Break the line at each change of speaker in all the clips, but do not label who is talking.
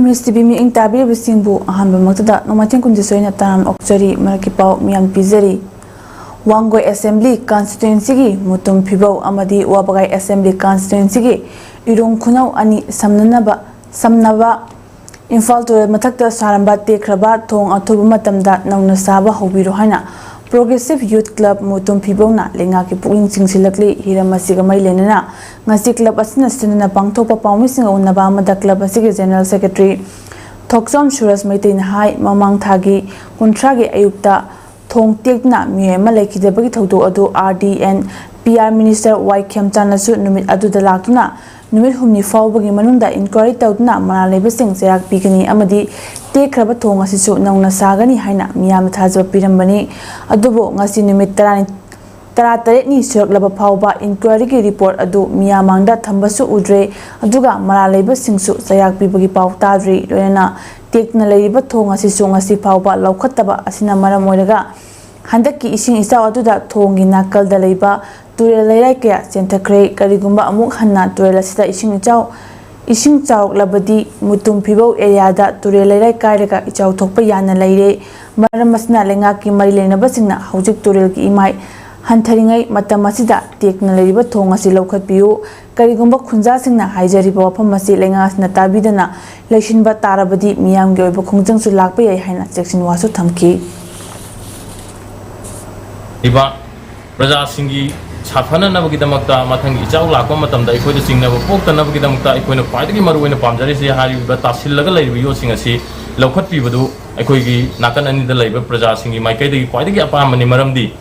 Miss TV mi ing tabi bisimbu ahan bamagtada nomatin kundisoina taram okchari marakipau miyan pizari Wangoi Assembly Constituency gi mutum phibau amadi wabagai Assembly Constituency gi irong khunau ani samnaba Imphal to mathakta saramba tekraba thong athuba matamda nauna saba hobiro haina Progressive Youth Club mutum phibona lenga ki pukling singsilakli hiramasiga mai lenana ngasi club asina sinana pangthopa pawmisinga unaba amada club asigi General Secretary Thoksom Suras Maitin Hai mamang thagi kuntragi ayukta thong tekna miema lekidebagi thodo adu RDN PR Minister Y Khemchanasu numit adu dalakna numit humni fawbagi manunda inquiry tawdna manaleba sing serak pigani amadi tekraba thong asisu nauna sagani haina miyam thajba pirambani adubo ngasi numit 38 ni suraklaba phawba inquiry ki report adu miyamangda thambasu udre aduga manaleba singsu serak pibagi paw tadri loina tekna leiba thong asisu ngasi phawba laukhattaba asina maram moiraga handaki ising isaw aduda thongi nakal da leiba turel leirai kya senthakre karigumba amuk hanna turel asida ising chauk labadi mutum phibau area da turel leirai kairaga ichaw thokpa yana leire maram asna lenga ki mari lena basingna hojik turel ki imai hantaringai matam asida tekna leiba thong asi laukhat piu karigumba khunja singna haijari ba pham asi lenga asna tabidana leishinba tarabadi miyam ge oiba khungjang su lakpa yai haina section wasu thamki
iba Raja Singi Safana Navagidamata, Matangi Chawla, Matam, I put a singer of Pokta Navagidamata, I put a fighting Maruin upon Jarisi, Harry, but Tasilaga, using a sea, Lokat Pivadu, Equigi, Nakan and the labor, Praja Singi, my Kadi, fighting Apamani Maramdi,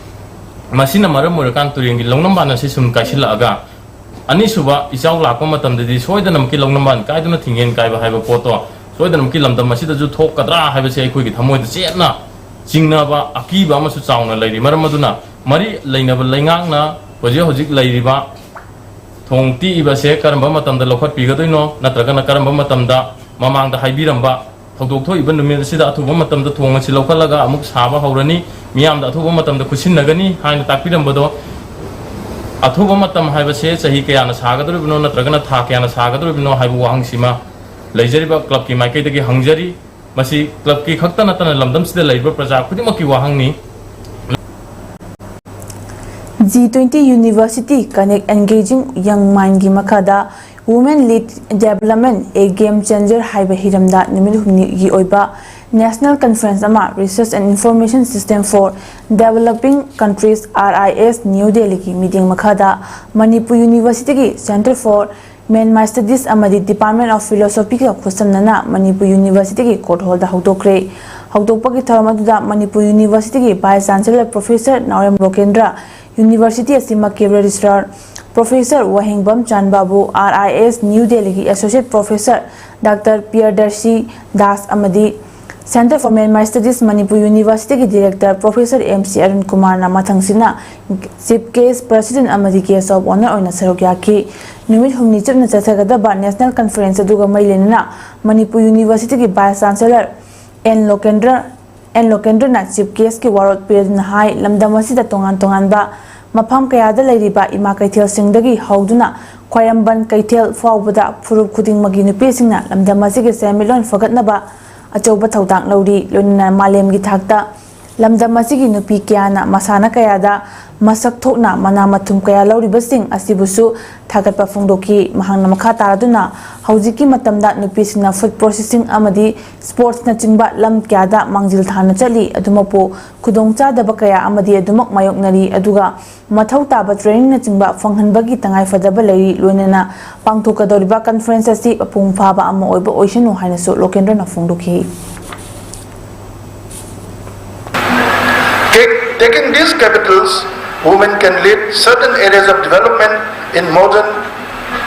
Masina Maram Murakan to Ring, Longamban Sisum Kashilaga, Anisuba, Isawla, Matam, the Soidanam Kilongaman, Kaidana Tingen, Kaiba have a photo, Soidanam Kilam, the Masida to talk, have a say quick, Hamo the Siena. Jingnaba akiba masu chauna leiri maramaduna mari leinaba leingang hoje hojik leiriba thongti iba se karamba matamda lokhat pigadoino natraga na karamba matamda mamangda haibiramba thokdok tho iba numir sida athuba matamda thonga si lokhalaga amuk saba haurani miyamda athuba matamda khusinnagani haina takpirambado athuba matam haiba se chahi kayana sagadoribno natraga na tha kayana sagadoribno haibu wahangsima leijariba club ki maikaidagi hangjari Masi club ki khakta natana lamdam sida leiba praja khudimaki wahangni
G20 University Connect Engaging Young Mind gi makada Women Lead Development a Game Changer haiba hiramda nimil humni gi oiba National Conference ama Research and Information System for Developing Countries RIS New Delhi ki meeting makada Manipur University ki Center for Myanmar Studies amadi Department of Philosophy ka khusamnana Manipur University ki court hall da hawdokre hawdokpagi tharamaduda Manipur University ki Vice Chancellor Professor Naurem Lokendra University asima ke registrar Professor Wahingbam Chanbabu RIS New Delhi ki Associate Professor Dr. Priyadarshi Das amadi Center for Myanmar Studies Manipur University ki Director Professor MC Arun Kumar na mathangsina Chief Case President amadi Guest of Honor oina sarokya ki numit humni chapna chathagadaba National Conference aduga mailenana Manipur University ki Vice Chancellor N Lokendra na Chief Case ki warot piradna hai lamdam asida tongan ba mafam kayada leiriba ima kaithel singdagi hauduna khwairamban kaithel fawbada furup khuding magi nupi singna lamdam asigi semilon fagatnaba achauba thaudang lauri lonina malem gi thakta lamdam asigi nupi kyana masana kayada masak thokna mana mathum kaya lauri basing asibusu thagatpa phongdoki mahangna makha taraduna haujiki matamda nupi singna food processing amadi sports na chingba lam kyada mangjil thana chali adumapo khudongcha daba kaya amadi adumak mayoknari aduga mathau taba training na chingba phanghanbagi tangai fadaba lei loinana pangthokadoriba conference asi apung phaba ama oiba oisinu hainasu Lokendra na phongdoki
Taking these capitals, women can lead certain areas of development in modern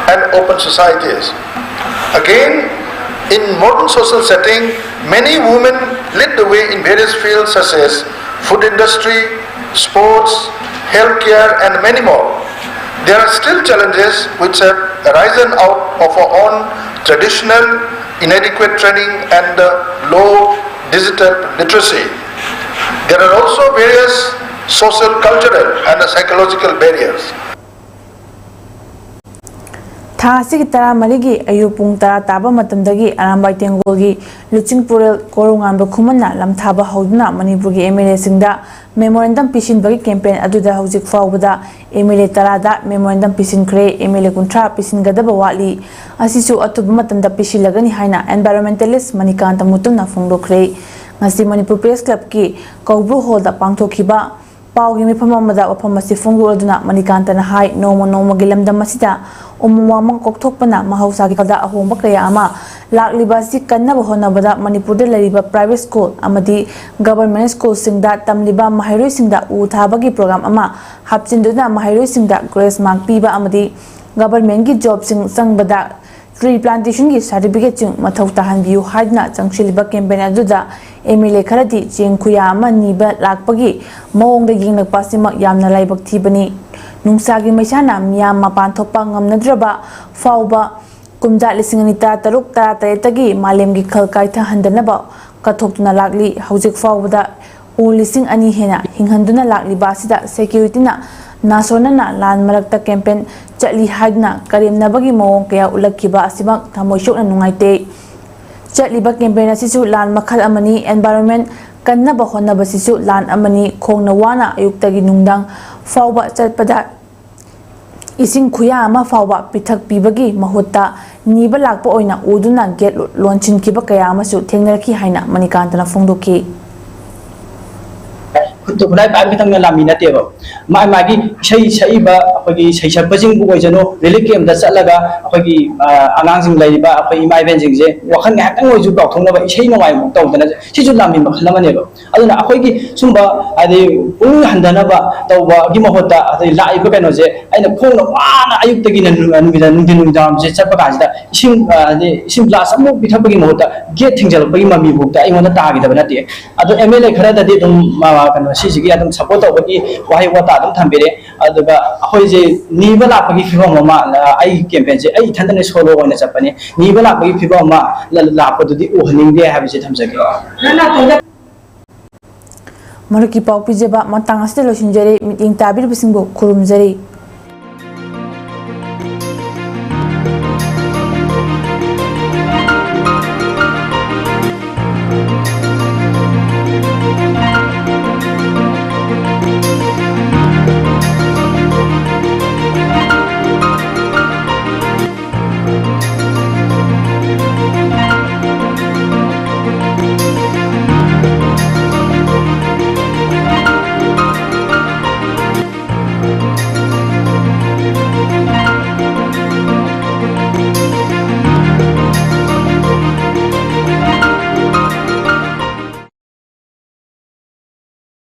and open societies. Again, in modern social setting, many women lead the way in various fields such as food industry, sports, healthcare and many more. There are still challenges which have arisen out of our own traditional, inadequate training and low digital literacy. There are also various social, cultural and psychological barriers.
ꯊꯥ ꯑꯁꯤꯒꯤ 14ꯒꯤ ꯑꯌꯨꯛ ꯄꯨꯡ 10 ꯇꯥꯕ ꯃꯇꯝꯗꯒꯤ ꯑꯔꯥꯝꯕꯥꯏ ꯇꯦꯡꯒꯣꯜꯒꯤ ꯂꯨꯆꯤꯡꯄꯨꯔꯦꯜ ꯀꯣꯔꯣꯉꯥꯟꯕ ꯈꯨꯃꯟꯅ ꯂꯝꯊꯥꯕ ꯍꯧꯗꯨꯅ ꯃꯅꯤꯄꯨꯔꯒꯤ MLAꯁꯤꯡꯗ memorandum ꯄꯤꯁꯤꯟꯕꯒꯤ campaign ꯑꯗꯨꯗ ꯍꯧꯖꯤꯛ ꯐꯥꯎꯕꯗ MLA 10ꯗ ꯃꯦꯃꯣꯔꯦꯟꯗꯝ ꯄꯤꯁꯤꯟꯈ꯭ꯔꯦ, MLA 30 ꯄꯤꯁꯤꯟꯒꯗꯕ ꯋꯥꯠꯂꯤ, ꯑꯁꯤꯁꯨ ꯑꯊꯨꯕ ꯃꯇꯝꯗ ꯄꯤꯁꯤꯜꯂꯒꯅꯤ ꯍꯥꯏꯅ ꯑꯦꯟꯚꯥꯏꯔꯣꯟꯃꯦꯟꯇꯦꯂꯤꯁ ꯃꯅꯤꯀꯥꯟꯇ ꯃꯨꯇꯨꯝꯅ ꯐꯣꯡꯗꯣꯛꯈ꯭ꯔꯦ꯫ ꯉꯁꯤ ꯃꯅꯤꯄꯨꯔ ꯄ꯭ꯔꯦꯁ ꯀ꯭ꯂꯕꯀꯤ ꯀꯧꯕ꯭ꯔꯨ ꯍꯣꯜꯗ ꯄꯥꯡꯊꯣꯛꯈꯤꯕ ꯄꯥꯎꯒꯤ ꯃꯤꯐꯝ ꯑꯃꯗ ꯋꯥꯐꯝ ꯑꯁꯤ ꯐꯣꯡꯗꯣꯛꯂꯗꯨꯅ ꯃꯅꯤꯀꯥꯟꯇꯅ ꯍꯥꯏ ꯅꯣꯡꯃ ꯅꯣꯡꯃꯒꯤ ꯂꯝꯗꯝ ꯑꯁꯤꯗ ꯎꯃꯪ ꯋꯥꯃꯪ ꯀꯣꯛꯊꯣꯛꯄꯅ ꯃꯍꯧꯁꯥꯒꯤ ꯈꯜꯗ ꯑꯍꯣꯡꯕ ꯀꯌꯥ ꯑꯃ ꯂꯥꯛꯂꯤꯕ ꯑꯁꯤ ꯀꯟꯅꯕ ꯍꯣꯠꯅꯕꯗ ꯃꯅꯤꯄꯨꯔꯗ ꯂꯩꯔꯤꯕ ꯄ꯭ꯔꯥꯏꯚꯦꯠ ꯁ꯭ꯀꯨꯜ ꯑꯃꯗꯤ ꯒꯚꯔꯟꯃꯦꯟꯠ ꯁ꯭ꯀꯨꯜꯁꯤꯡꯗ ꯇꯝꯂꯤꯕ ꯃꯍꯩꯔꯣꯏꯁꯤꯡꯗ ꯎ ꯊꯥꯕꯒꯤ ꯄ꯭ꯔꯣꯒ꯭ꯔꯥꯝ ꯑꯃ ꯍꯥꯞꯆꯤꯟꯗꯨꯅ ꯃꯍꯩꯔꯣꯏꯁꯤꯡꯗ ꯒ꯭ꯔꯦꯁ ꯃꯥꯔꯛ ꯄꯤꯕ ꯑꯃꯗꯤ ꯒꯚꯔꯟꯃꯦꯟꯠꯀꯤ ꯖꯣꯕꯁꯤꯡ ꯆꯪꯕꯗ ꯇ꯭ꯔꯤ ꯄ꯭ꯂꯥꯟꯇꯦꯁꯟꯒꯤ ꯁꯥꯔꯇꯤꯐꯤꯀꯦꯠꯁꯤꯡ ꯃꯊꯧ ꯇꯥꯍꯟꯕꯤꯌꯨ ꯍꯥꯏꯗꯨꯅ ꯆꯪꯁꯤꯜꯂꯤꯕ ꯀꯦꯝꯄꯦꯟ ꯑꯗꯨꯗ MLA ꯈꯔꯗꯤ ꯆꯦꯡ ꯈꯨꯌꯥ ꯑꯃ ꯅꯤꯕ ꯂꯥꯛꯄꯒꯤ ꯃꯑꯣꯡꯗ ꯌꯦꯡꯂꯛꯄ ꯑꯁꯤꯃꯛ ꯌꯥꯝꯅ ꯂꯥꯏꯕꯛ ꯊꯤꯕꯅꯤ꯫ ꯅꯨꯡꯁꯥꯒꯤ ꯃꯩꯁꯥꯅ ꯃꯤꯌꯥꯝ ꯃꯄꯥꯟ ꯊꯣꯛꯄ ꯉꯝꯅꯗ꯭ꯔꯕ ꯐꯥꯎꯕ ꯀꯨꯝꯖꯥ 2013-16 ꯃꯥꯂꯦꯝꯒꯤ ꯈꯜ ꯀꯥꯏꯊꯍꯟꯗꯅꯕ ꯀꯠꯊꯣꯛꯇꯨꯅ ꯂꯥꯛꯂꯤ꯫ ꯍꯧꯖꯤꯛ ꯐꯥꯎꯕꯗ ꯎ 2,000 ꯍꯦꯟꯅ ꯍꯤꯡꯍꯟꯗꯨꯅ ꯂꯥꯛꯂꯤꯕ ꯑꯁꯤꯗ ꯁꯦꯀ꯭ꯌꯨꯔꯤꯇꯤꯅ ꯅꯥꯁꯣꯟꯅꯅ ꯂꯥꯟ ꯃꯔꯛꯇ ꯀꯦꯝꯄꯦꯟ ꯆꯠꯂꯤ ꯍꯥꯏꯗꯨꯅ ꯀꯔꯦꯝꯅꯕꯒꯤ ꯃꯑꯣꯡ ꯀꯌꯥ ꯎꯠꯂꯛꯈꯤꯕ ꯑꯁꯤꯃꯛ ꯊꯃꯣꯏ ꯁꯣꯛꯅ ꯅꯨꯡꯉꯥꯏꯇꯦ꯫ ꯆꯠꯂꯤꯕ ꯀꯦꯝꯄꯦꯟ ꯑꯁꯤꯁꯨ ꯂꯥꯟ ꯃꯈꯜ ꯑꯃꯅꯤ, ꯑꯦꯟꯚꯥꯏꯔꯣꯟꯃꯦꯟꯠ ꯀꯟꯅꯕ ꯍꯣꯠꯅꯕꯁꯤꯁꯨ ꯂꯥꯟ ꯑꯃꯅꯤ꯫ ꯈꯣꯡꯅ ꯋꯥꯅ ꯑꯌꯨꯛꯇꯒꯤ ꯅꯨꯡꯗꯥꯡ ꯐꯥꯎꯕ ꯆꯠꯄꯗ इसिंग खुया अमा फाउबा पिथक पीबगी महुत्ता नीबा लाकपा ओइना उदुना गेट लॉन्चिनखिबा कया अमसु थेंगनरखि हाइना मणिकांतना फोंदोखि।
खुद खुलाई पाइब तंग लामी नतेबो माइ मागी सही सही बा अखोगी सही सपजिंग बु ओइजनो रिलीफ कैम्प दा चलगा अखोगी अगांजिंग लैबा अखोई इमाइ बेंजिंग जे वखन हैतंग ओइजु पाउथोंनबा इसेई नोंगाइ मु तौदना सिजु लामी मखलमनेबो अदुना अखोगी सुंबा आदि पुंग हंदनबा तौबा गी महोता आदि लाइबा कनो जे आइना खोंना वाना अयुक्तगी नुंदाम जे चपा काजिदा इसिंग आदि इसिंग ग्लास अमु पिथपगी महोता गेट थिंजलपगी ममी बुक्ता आइमोना तागिदबा नते अदु MLA खरा ददि दुम कनो सिजिगी अदुम सपोर्ट तौबगी वाहि वाता अदुम थंबिरे अदुगा अखोई जे नीबा लापगी फिबम मा आई कैम्पेन जे आई थंदने सोलो ओइना चपने नीबा लापगी फिबम मा लापदुदि उहनिंगे हाबिसे थमजगे
मरुकी पाउ पिजेबा मतंग असते लोसिंजरे मिटिंग ताबिरबसिंगबो खुरुमजरी।